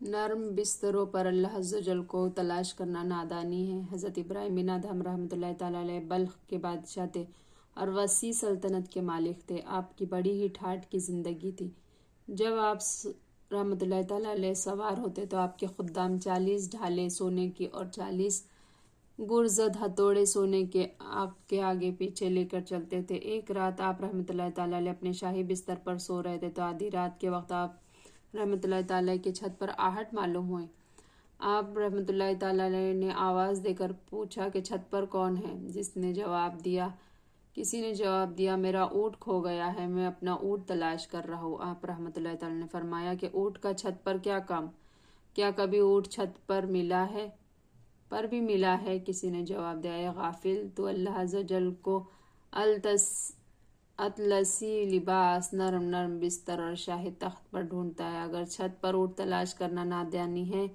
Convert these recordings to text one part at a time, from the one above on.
नर्म बिस्तरों पर अल्लाह अज़्ज़ व जल को तलाश करना नादानी है। हज़रत इब्राहिम बिन अदहम रहमतुल्लाहि तआला अलैह बल्ख के बादशाह थे और वसी सल्तनत के मालिक थे। आपकी बड़ी ही ठाठ की ज़िंदगी थी। जब आप रहमतुल्लाहि तआला अलैह सवार होते तो आपके खुद्दाम 40 ढाले सोने की और 40 गुर्जद हथौड़े सोने के आपके आगे पीछे लेकर चलते थे। एक रात आप रहमतुल्लाहि तआला अलैह अपने शाही बिस्तर पर सो रहे थे तो आधी रात के वक्त आप रहमतुल्लाहि तआला की छत पर आहट मालूम हुई। आप रहमतुल्लाहि तआला अलैह ने आवाज़ देकर पूछा कि छत पर कौन है। किसी ने जवाब दिया, मेरा ऊँट खो गया है, मैं अपना ऊँट तलाश कर रहा हूँ। आप रहमतुल्लाहि तआला ने फरमाया कि ऊँट का छत पर क्या काम, क्या कभी ऊँट छत पर भी मिला है? किसी ने जवाब दिया, ए गाफिल, तो अल्लाह अज़्ज़ व जल को अतलसी लिबास, नरम नरम बिस्तर और शाही तख्त पर ढूंढता है। अगर छत पर ऊँट तलाश करना नादानी है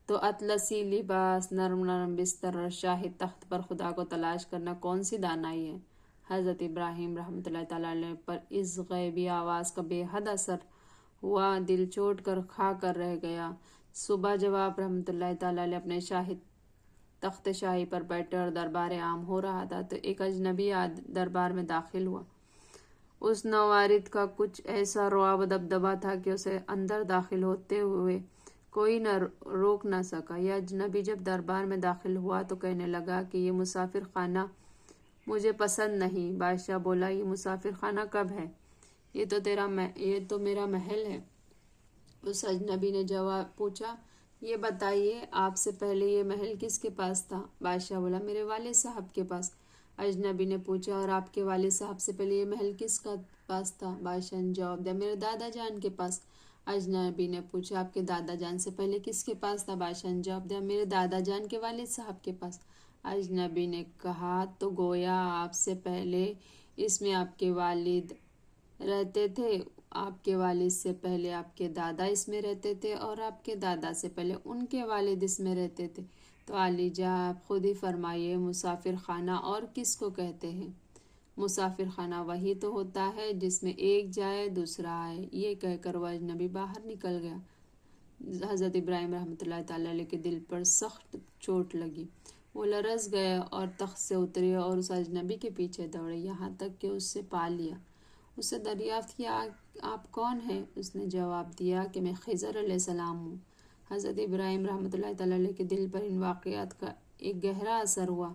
तो अतलसी लिबास, नरम नरम बिस्तर और शाही तख्त पर खुदा को तलाश करना कौन सी दानाई है। हज़रत इब्राहिम रहमतुल्लाहि तआला अलैह पर इस गैबी आवाज़ का बेहद असर हुआ। दिल चोट कर खा कर रह गया। सुबह जब आप रहमतुल्लाहि तआला अलैह अपने शाही तख्त शाही पर बैठे और दरबार आम हो रहा था तो एक अजनबी दरबार में दाखिल हुआ। उस नवारिद का कुछ ऐसा रुआब दबदबा था कि उसे अंदर दाखिल होते हुए कोई न रोक न सका। यह अजनबी जब दरबार में दाखिल हुआ तो कहने लगा कि ये मुसाफिर खाना मुझे पसंद नहीं। बादशाह बोला, ये मुसाफिर खाना कब है? ये तो मेरा महल है। उस अजनबी ने जवाब पूछा, ये बताइए, आपसे पहले ये महल किसके पास था? बादशाह बोला, मेरे वालिद साहब के पास। अजनबी ने पूछा, और आपके वालिद साहब से पहले ये महल किसका पास था? बादशाह ने जवाब दिया, मेरे दादा जान के पास। अजनबी ने पूछा, आपके दादा जान से पहले किसके पास था? बादशाह ने जवाब दिया, मेरे दादा जान के वालिद साहब के पास। अजनबी ने कहा, तो गोया आपसे पहले इसमें आपके वालिद रहते थे, आपके वालिद से पहले आपके दादा इसमें रहते थे और आपके दादा से पहले उनके वालिद इसमें रहते थे। तो आलीजा आप खुद ही फरमाइए, मुसाफिर खाना और किसको कहते हैं? मुसाफिर खाना वही तो होता है जिसमें एक जाए दूसरा आए। ये कहकर वह अजनबी बाहर निकल गया। हज़रत इब्राहिम रहमतुल्लाहि तआला अलैह के दिल पर सख्त चोट लगी। वो लरस गए और तख्त से उतरे और उस अजनबी के पीछे दौड़े, यहाँ तक कि उससे पा लिया। उससे दरियाफ्त किया, आप कौन हैं? उसने जवाब दिया कि मैं खिज़र अलैहिस्सलाम हूँ। हज़रत इब्राहिम रहमतुल्लाहि तआला अलैह के दिल पर इन वाक़यात का एक गहरा असर हुआ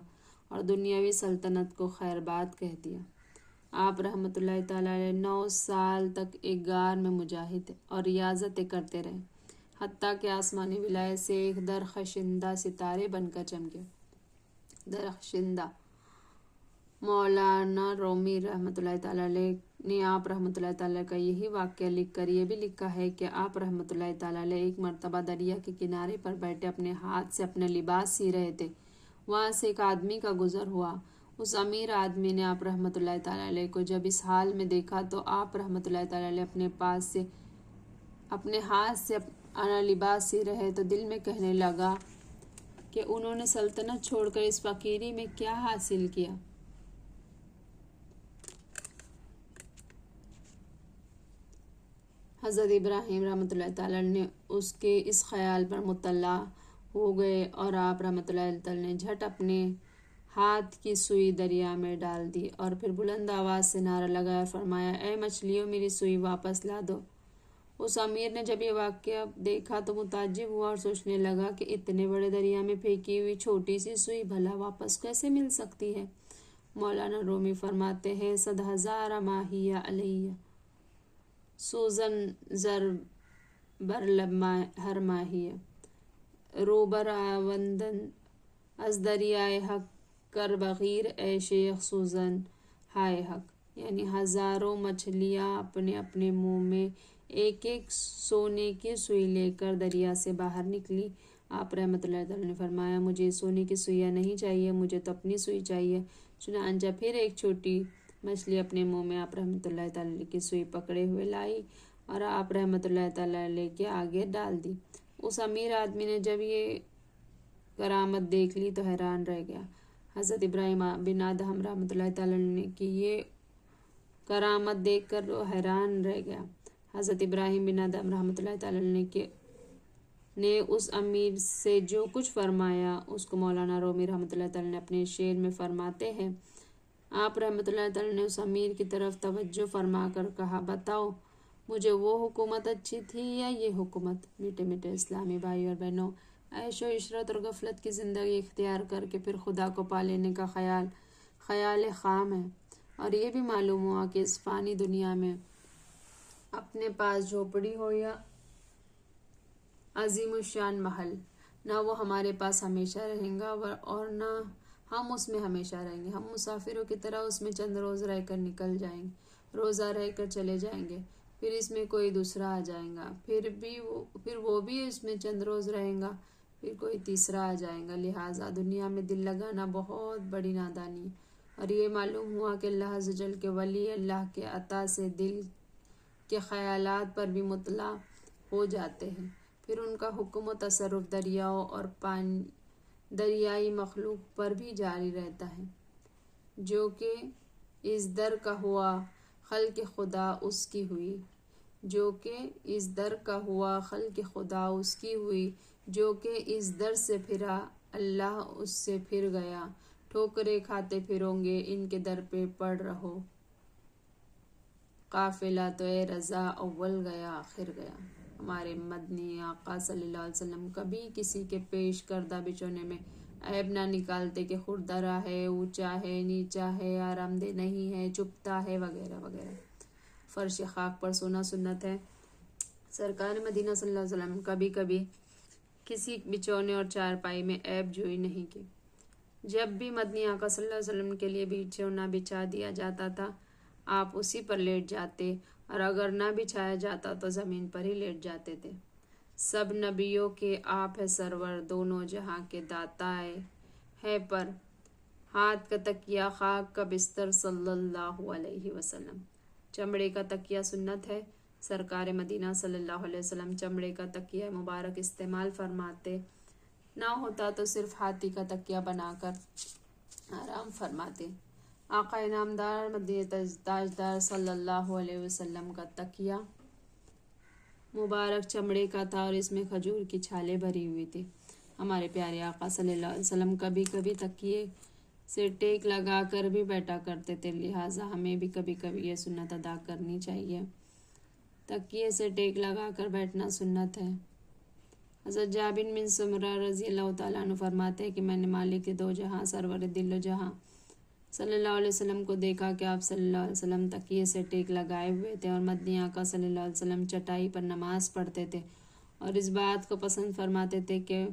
और दुनियावी सल्तनत को खैरबाद कह दिया। आप रहमतुल्लाहि तआला अलैह 9 साल तक एक गार में मुजाहिद और रियाज़तें करते रहे, हत्ता कि आसमानी विलायत से एक दरख्शिंदा सितारे बनकर चमके। दरख्शिंदा मौलाना रूमी रहमतुल्लाहि तआला अलैह ने आप रहमतुल्लाहि तआला का यही वाक़या लिख कर ये भी लिखा है कि आप रहमतुल्लाहि तआला अलैह एक मरतबा दरिया के किनारे पर बैठे अपने हाथ से अपने लिबास सी रहे थे। वहाँ से एक आदमी का गुज़र हुआ। उस अमीर आदमी ने आप रहमतुल्लाहि तआला अलैह को जब इस हाल में देखा तो आप रहमतुल्लाहि तआला अलैह अपने हाथ से अपना लिबास सी रहे तो दिल में कहने लगा कि उन्होंने सल्तनत छोड़कर इस फ़कीरी में क्या हासिल किया। हज़रत इब्राहिम रहमतुल्लाहि तआला ने उसके इस ख्याल पर मुत्तला हो गए और आप रहमतुल्लाहि तआला ने झट अपने हाथ की सुई दरिया में डाल दी और फिर बुलंद आवाज़ से नारा लगाया और फरमाया, ए मछलियों, मेरी सुई वापस ला दो। उस अमीर ने जब ये वाक़या देखा तो मुताज्जिब हुआ और सोचने लगा कि इतने बड़े दरिया में फेंकी हुई छोटी सी सुई भला वापस कैसे मिल सकती है। मौलाना रूमी फरमाते हैं, 100,000 माहिया अलैया सूजन जर बरलब हर माहिया रोबर आवंदन अज दरियाए हक कर बगीर ए शेख सूजन हाय हक। यानी हज़ारों मछलियाँ अपने अपने मुंह में एक एक सोने की सुई लेकर दरिया से बाहर निकली। आप रहमतुल्लाहि तआला ने फरमाया, मुझे सोने की सुइयाँ नहीं चाहिए, मुझे तो अपनी सुई चाहिए। चुनांचा फिर एक छोटी मछली अपने मुंह में आप रहमतुल्लाहि तआला की सुई पकड़े हुए लाई और आप रहमतुल्लाहि तआला के आगे डाल दी। उस अमीर आदमी ने जब ये करामत देख ली तो हैरान रह गया। हज़रत इब्राहिम बिन अदहम रहमतुल्लाहि तआला ने की ये करामत देखकर वो हैरान रह गया। हज़रत इब्राहिम बिन अदहम रहमतुल्लाहि तआला ने نے اس امیر سے جو کچھ فرمایا اس کو مولانا رومی رحمۃ اللہ تعالیٰ نے اپنے شعر میں فرماتے ہیں۔ آپ رحمۃ اللہ تعالیٰ نے اس امیر کی طرف توجہ فرما کر کہا، بتاؤ مجھے وہ حکومت اچھی تھی یا یہ حکومت؟ میٹھے میٹھے اسلامی بھائی اور بہنوں، عیش و عشرت اور غفلت کی زندگی اختیار کر کے پھر خدا کو پا لینے کا خیال خام ہے، اور یہ بھی معلوم ہوا کہ اس فانی دنیا میں اپنے پاس جھوپڑی ہو یا عظیم الشان محل، نہ وہ ہمارے پاس ہمیشہ رہیں گا اور نہ ہم اس میں ہمیشہ رہیں گے۔ ہم مسافروں کی طرح اس میں چند روز رہ کر نکل جائیں گے، روزہ رہ کر چلے جائیں گے، پھر اس میں کوئی دوسرا آ جائے گا، پھر وہ بھی اس میں چند روز رہیں گا، پھر کوئی تیسرا آ جائے گا۔ لہٰذا دنیا میں دل لگانا بہت بڑی نادانی ہے، اور یہ معلوم ہوا کہ اللہ عز و جل کے ولی اللہ کے عطا سے دل کے خیالات پر بھی مطلع ہو جاتے ہیں، پھر ان کا حکم و تصرف دریاؤں اور دریائی مخلوق پر بھی جاری رہتا ہے۔ جو کہ اس در کا ہوا خلق خدا اس کی ہوئی، جو کہ اس در کا ہوا خلق خدا اس کی ہوئی، جو کہ اس در سے پھرا اللہ اس سے پھر گیا، ٹھوکریں کھاتے پھرو گے ان کے در پہ پڑ رہو، قافلہ تو اے رضا اول گیا آخر گیا۔ ہمارے مدنی آقا صلی اللہ علیہ وسلم کبھی کسی کے پیش کردہ بچونے میں عیب نہ نکالتے کہ خردرا ہے، اونچا ہے، نیچا ہے، آرام دہ نہیں ہے، چپتا ہے، وغیرہ وغیرہ۔ فرش خاک پر سونا سنت ہے۔ سرکار مدینہ صلی اللہ علیہ وسلم کبھی کبھی کسی بچونے اور چارپائی میں عیب جوئی نہیں کی۔ جب بھی مدنی آقا صلی اللہ علیہ وسلم کے لیے بچھونا بچھا دیا جاتا تھا، آپ اسی پر لیٹ جاتے، اور اگر نہ بچھایا جاتا تو زمین پر ہی لیٹ جاتے تھے۔ سب نبیوں کے آپ ہے سرور، دونوں جہاں کے داتا ہے پر، ہاتھ کا تکیہ خاک کا بستر صلی اللہ علیہ وسلم۔ چمڑے کا تکیہ سنت ہے۔ سرکار مدینہ صلی اللہ علیہ وسلم چمڑے کا تکیہ مبارک استعمال فرماتے، نہ ہوتا تو صرف ہاتھی کا تکیہ بنا کر آرام فرماتے۔ آقا نامدار مدینہ تاجدار صلی اللہ علیہ وسلم کا تکیہ مبارک چمڑے کا تھا اور اس میں کھجور کی چھالیں بھری ہوئی تھی۔ ہمارے پیارے آقا صلی اللہ علیہ وسلم کبھی کبھی تکیے سے ٹیک لگا کر بھی بیٹھا کرتے تھے، لہٰذا ہمیں بھی کبھی کبھی یہ سنت ادا کرنی چاہیے۔ تکیے سے ٹیک لگا کر بیٹھنا سنت ہے۔ حضرت جابر بن سمرہ رضی اللہ تعالیٰ عنہ فرماتے ہیں کہ میں نے مالک دو جہاں سرور دل و جہاں صلی اللہ علیہ وسلم کو دیکھا کہ آپ صلی اللہ علیہ وسلم تکیے سے ٹیک لگائے ہوئے تھے، اور مدنی آقا صلی اللہ علیہ وسلم چٹائی پر نماز پڑھتے تھے، اور اس بات کو پسند فرماتے تھے کہ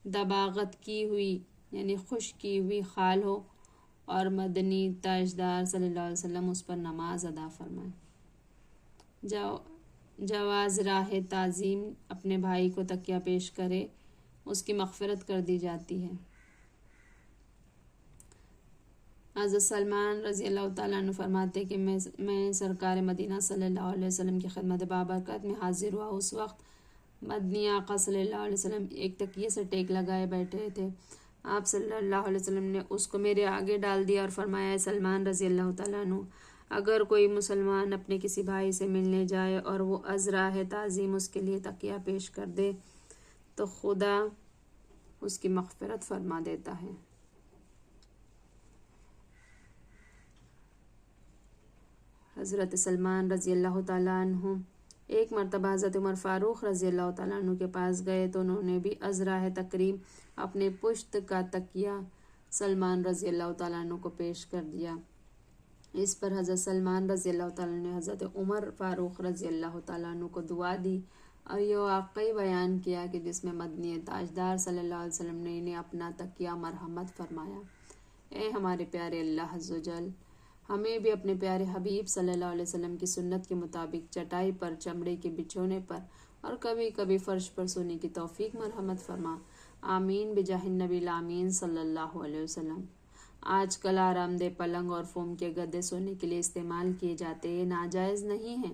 دباغت کی ہوئی یعنی خشک کی ہوئی خال ہو اور مدنی تاجدار صلی اللہ علیہ وسلم اس پر نماز ادا فرمائیں۔ جواز راہ تعظیم، اپنے بھائی کو تکیہ پیش کرے، اس کی مغفرت کر دی جاتی ہے۔ حضرت سلمان رضی اللہ تعالیٰ عنہ فرماتے کہ میں سرکار مدینہ صلی اللہ علیہ وسلم کی خدمت بابرکت میں حاضر ہوا، اس وقت مدنی آقا صلی اللہ علیہ وسلم ایک تکیے سے ٹیک لگائے بیٹھے تھے۔ آپ صلی اللہ علیہ وسلم نے اس کو میرے آگے ڈال دیا اور فرمایا، اے سلمان رضی اللہ تعالیٰ عنہ، اگر کوئی مسلمان اپنے کسی بھائی سے ملنے جائے اور وہ از راہ تعظیم اس کے لیے تکیہ پیش کر دے تو خدا اس کی مغفرت فرما دیتا ہے۔ حضرت سلمان رضی اللہ تعالیٰ عنہ ایک مرتبہ حضرت عمر فاروق رضی اللہ تعالیٰ عنہ کے پاس گئے تو انہوں نے بھی از راہ تکریم اپنے پشت کا تکیہ سلمان رضی اللہ تعالیٰ عنہ کو پیش کر دیا۔ اس پر حضرت سلمان رضی اللہ تعالیٰ عنہ نے حضرت عمر فاروق رضی اللہ تعالیٰ عنہ کو دعا دی اور یہ واقعی بیان کیا کہ جس میں مدنی تاجدار صلی اللہ علیہ وسلم نے انہیں اپنا تکیہ مرحمت فرمایا۔ اے ہمارے پیارے اللہ عز و جل، ہمیں بھی اپنے پیارے حبیب صلی اللہ علیہ وسلم کی سنت کے مطابق چٹائی پر، چمڑے کے بچھونے پر اور کبھی کبھی فرش پر سونے کی توفیق مرحمت فرما۔ آمین بجاہ النبی الامین صلی اللہ علیہ وسلم۔ آج کل آرام دہ پلنگ اور فوم کے گدے سونے کے لیے استعمال کیے جاتے، یہ ناجائز نہیں ہے۔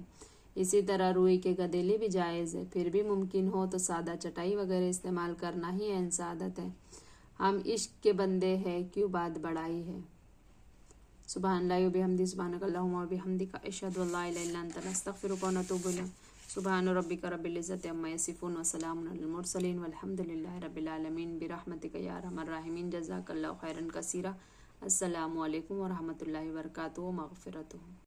اسی طرح روئی کے گدیلے بھی جائز ہے، پھر بھی ممکن ہو تو سادہ چٹائی وغیرہ استعمال کرنا ہی عین سعادت ہے۔ ہم عشق کے بندے ہیں، کیوں بات بڑائی ہے۔ سبحان اللہ و بحمدہ، سبحانک اللہم و بحمدک، اشہد ان لا الہ الا انت، نستغفرک و نتوب الیک۔ سبحان ربک رب العزت عما یصفون وسلام علی المرسلین والحمد للہ رب العالمین برحمتک یا ارحم الراحمین جزاک اللہ خیرا کثیرا۔ السلام علیکم ورحمۃ اللہ وبرکاتہ و مغفرتہ۔